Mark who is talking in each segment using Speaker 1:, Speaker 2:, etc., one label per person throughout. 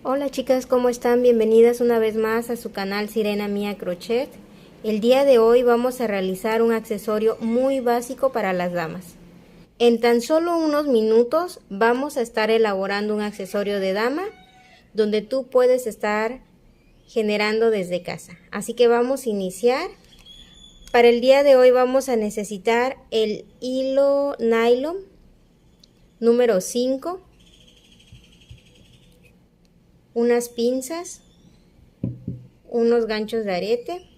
Speaker 1: Hola chicas, ¿cómo están? Bienvenidas una vez más a su canal Sirena Mía Crochet. El día de hoy vamos a realizar un accesorio muy básico para las damas. En tan solo unos minutos vamos a estar elaborando un accesorio de dama donde tú puedes estar generando desde casa. Así que vamos a iniciar. Para el día de hoy vamos a necesitar el hilo nylon número 5, unas pinzas, unos ganchos de arete,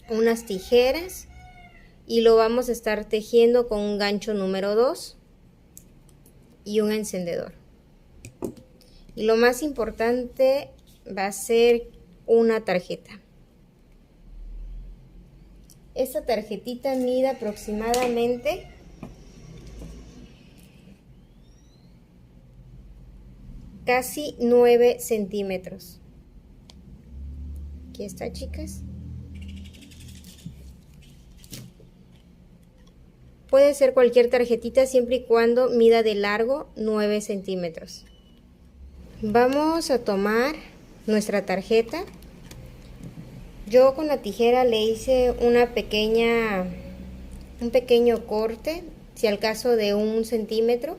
Speaker 1: unas tijeras y lo vamos a estar tejiendo con un gancho número 2 y un encendedor. Y lo más importante va a ser una tarjeta. Esta tarjetita mide aproximadamente casi 9 centímetros. Aquí está, chicas. Puede ser cualquier tarjetita siempre y cuando mida de largo 9 centímetros. Vamos a tomar nuestra tarjeta. Yo con la tijera le hice un pequeño corte, si al caso de 1 centímetro.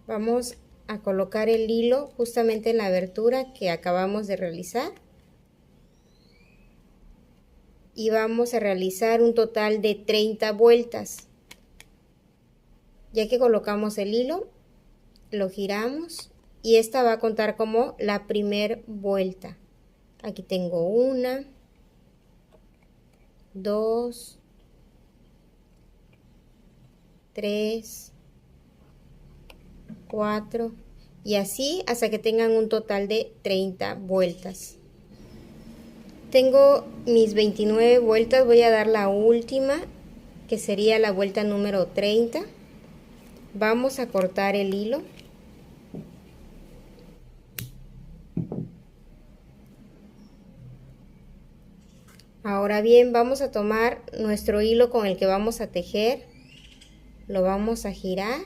Speaker 1: Vamos a colocar el hilo justamente en la abertura que acabamos de realizar. Y vamos a realizar un total de 30 vueltas. Ya que colocamos el hilo, lo giramos y esta va a contar como la primera vuelta. Aquí tengo 1, 2, 3, 4 y así hasta que tengan un total de 30 vueltas. Tengo mis 29 vueltas, voy a dar la última, que sería la vuelta número 30. Vamos a cortar el hilo. Ahora bien, vamos a tomar nuestro hilo con el que vamos a tejer, lo vamos a girar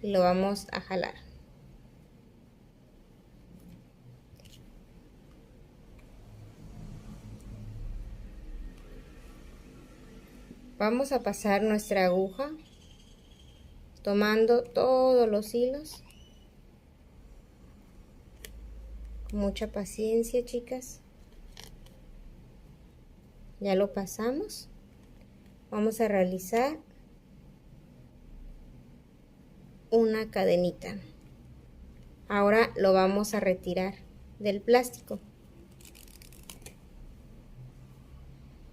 Speaker 1: y lo vamos a jalar. Vamos a pasar nuestra aguja tomando todos los hilos. Con mucha paciencia, chicas. Ya lo pasamos. Vamos a realizar una cadenita. Ahora lo vamos a retirar del plástico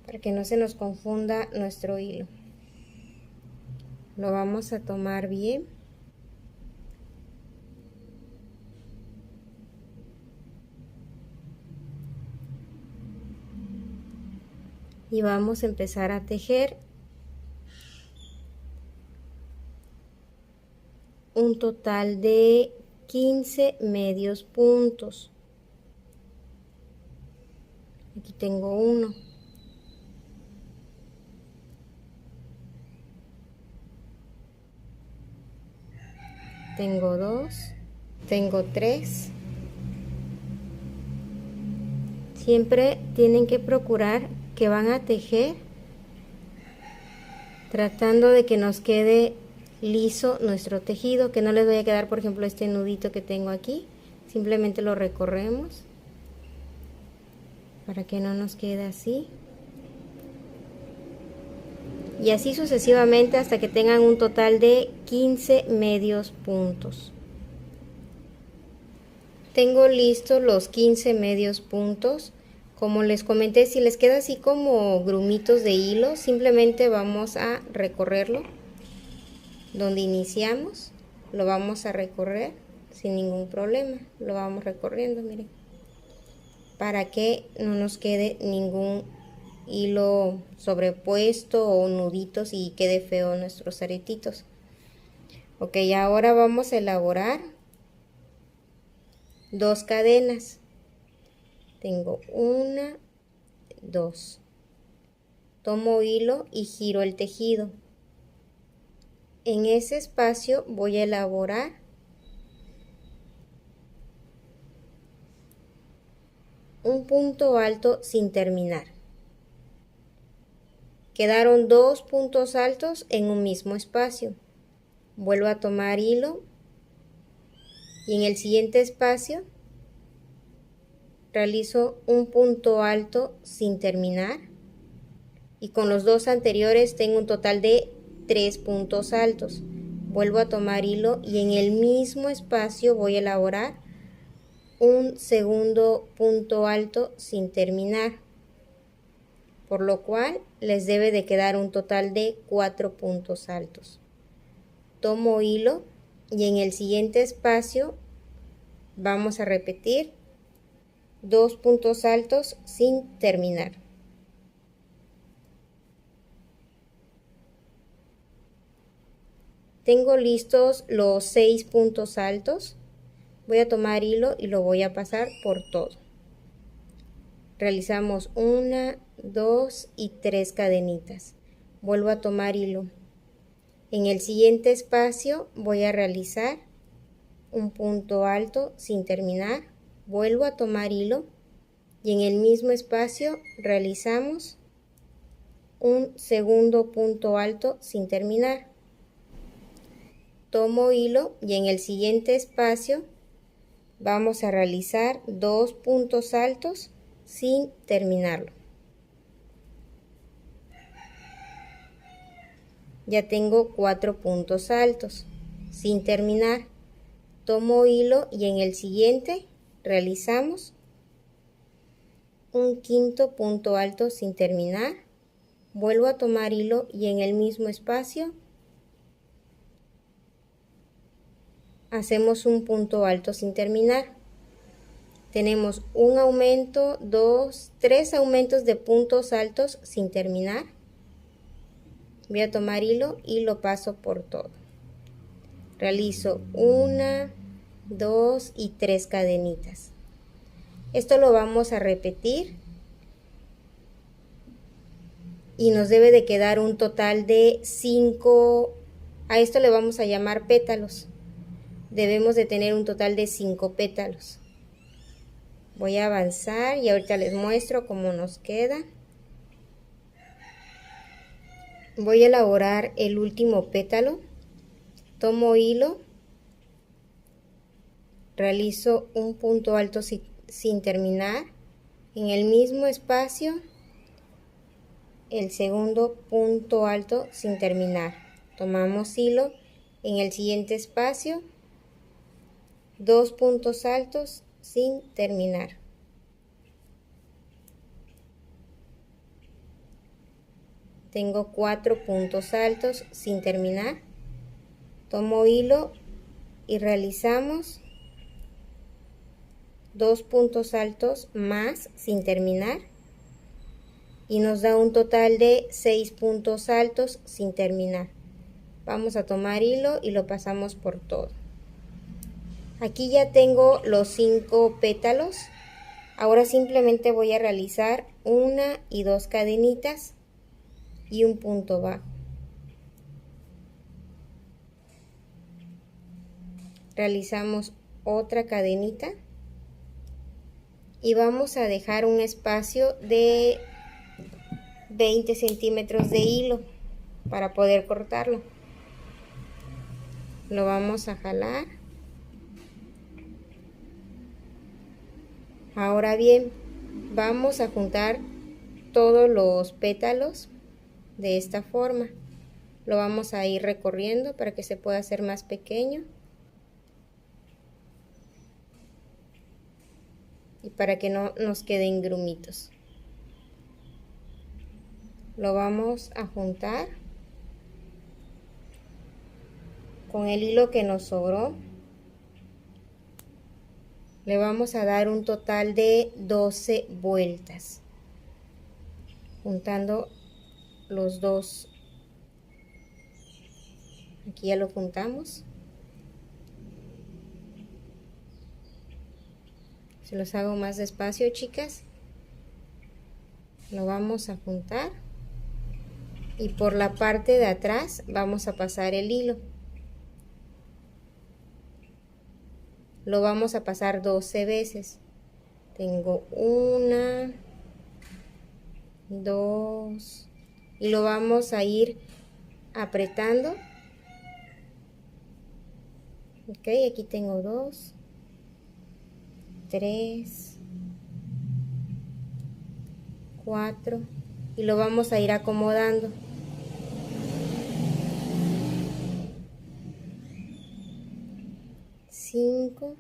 Speaker 1: para que no se nos confunda nuestro hilo. Lo vamos a tomar bien. Y vamos a empezar a tejer un total de 15 medios puntos. Aquí tengo 1. Tengo 2. Tengo 3. Siempre tienen que procurar que van a tejer tratando de que nos quede liso nuestro tejido, que no les vaya a quedar, por ejemplo, este nudito que tengo aquí. Simplemente lo recorremos para que no nos quede así. Y así sucesivamente hasta que tengan un total de 15 medios puntos. Tengo listos los 15 medios puntos. Como les comenté, si les queda así como grumitos de hilo, simplemente vamos a recorrerlo. Donde iniciamos, lo vamos a recorrer sin ningún problema. Lo vamos recorriendo, miren. Para que no nos quede ningún hilo sobrepuesto o nuditos y quede feo nuestros aretitos. Ok, ahora vamos a elaborar 2 cadenas. Tengo 1, 2. Tomo hilo y giro el tejido. En ese espacio voy a elaborar un punto alto sin terminar. Quedaron 2 puntos altos en un mismo espacio. Vuelvo a tomar hilo y en el siguiente espacio realizo un punto alto sin terminar y con los dos anteriores tengo un total de 3 puntos altos. Vuelvo a tomar hilo y en el mismo espacio voy a elaborar un segundo punto alto sin terminar, por lo cual les debe de quedar un total de 4 puntos altos. Tomo hilo y en el siguiente espacio vamos a repetir 2 puntos altos sin terminar. Tengo listos los 6 puntos altos. Voy a tomar hilo y lo voy a pasar por todo. Realizamos 1, 2 y 3 cadenitas. Vuelvo a tomar hilo. En el siguiente espacio voy a realizar un punto alto sin terminar. Vuelvo a tomar hilo y en el mismo espacio realizamos un segundo punto alto sin terminar. Tomo hilo y en el siguiente espacio vamos a realizar 2 puntos altos sin terminarlo. Ya tengo 4 puntos altos sin terminar. Tomo hilo y en el siguiente realizamos un quinto punto alto sin terminar. Vuelvo a tomar hilo y en el mismo espacio hacemos un punto alto sin terminar. Tenemos un aumento, 2, 3 aumentos de puntos altos sin terminar. Voy a tomar hilo y lo paso por todo. Realizo 1, 2 y 3 cadenitas. Esto lo vamos a repetir y nos debe de quedar un total de 5. A esto le vamos a llamar pétalos. Debemos de tener un total de 5 pétalos. Voy a avanzar y ahorita les muestro cómo nos queda. Voy a elaborar el último pétalo. Tomo hilo. Realizo un punto alto sin terminar. En el mismo espacio, el segundo punto alto sin terminar. Tomamos hilo. En el siguiente espacio, 2 puntos altos sin terminar. Tengo 4 puntos altos sin terminar. Tomo hilo y realizamos 2 puntos altos más sin terminar y nos da un total de 6 puntos altos sin terminar. Vamos a tomar hilo y lo pasamos por todo. Aquí ya tengo los 5 pétalos. Ahora simplemente voy a realizar 1 y 2 cadenitas y un punto bajo. Realizamos otra cadenita y vamos a dejar un espacio de 20 centímetros de hilo para poder cortarlo. Lo vamos a jalar. Ahora bien, vamos a juntar todos los pétalos de esta forma. Lo vamos a ir recorriendo para que se pueda hacer más pequeño y para que no nos queden grumitos. Lo vamos a juntar con el hilo que nos sobró. Le vamos a dar un total de 12 vueltas, juntando los dos. Aquí ya lo juntamos. Se los hago más despacio, chicas. Lo vamos a juntar y por la parte de atrás vamos a pasar el hilo. Lo vamos a pasar 12 veces. Tengo 1, 2 y lo vamos a ir apretando. Ok, aquí tengo 2, 3, 4 y lo vamos a ir acomodando. Cinco.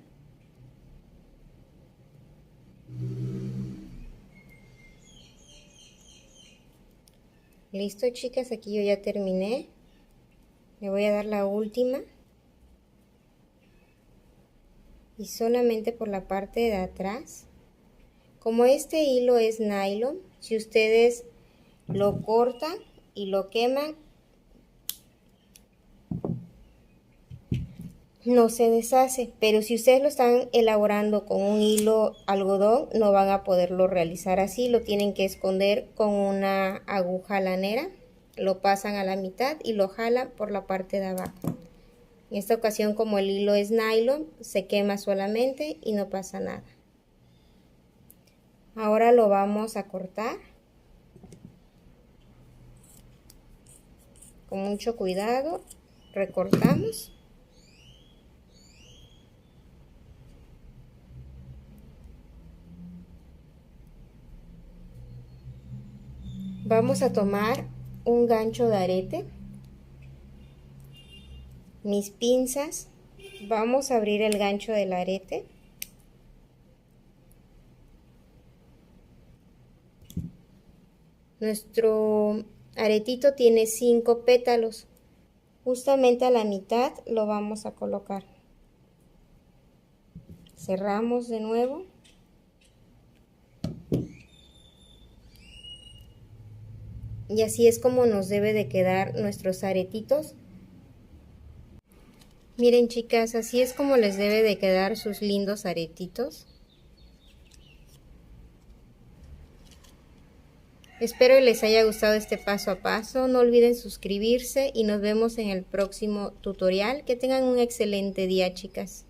Speaker 1: Listo, chicas, aquí yo ya terminé. Le voy a dar la última. Y solamente por la parte de atrás. Como este hilo es nylon, si ustedes lo cortan y lo queman, no se deshace, pero si ustedes lo están elaborando con un hilo algodón, no van a poderlo realizar así, lo tienen que esconder con una aguja lanera, lo pasan a la mitad y lo jalan por la parte de abajo. En esta ocasión, como el hilo es nylon, se quema solamente y no pasa nada. Ahora lo vamos a cortar con mucho cuidado, recortamos. Vamos a tomar un gancho de arete, mis pinzas, vamos a abrir el gancho del arete. Nuestro aretito tiene 5 pétalos, justamente a la mitad lo vamos a colocar. Cerramos de nuevo. Y así es como nos debe de quedar nuestros aretitos. Miren, chicas, así es como les debe de quedar sus lindos aretitos. Espero les haya gustado este paso a paso. No olviden suscribirse y nos vemos en el próximo tutorial. Que tengan un excelente día, chicas.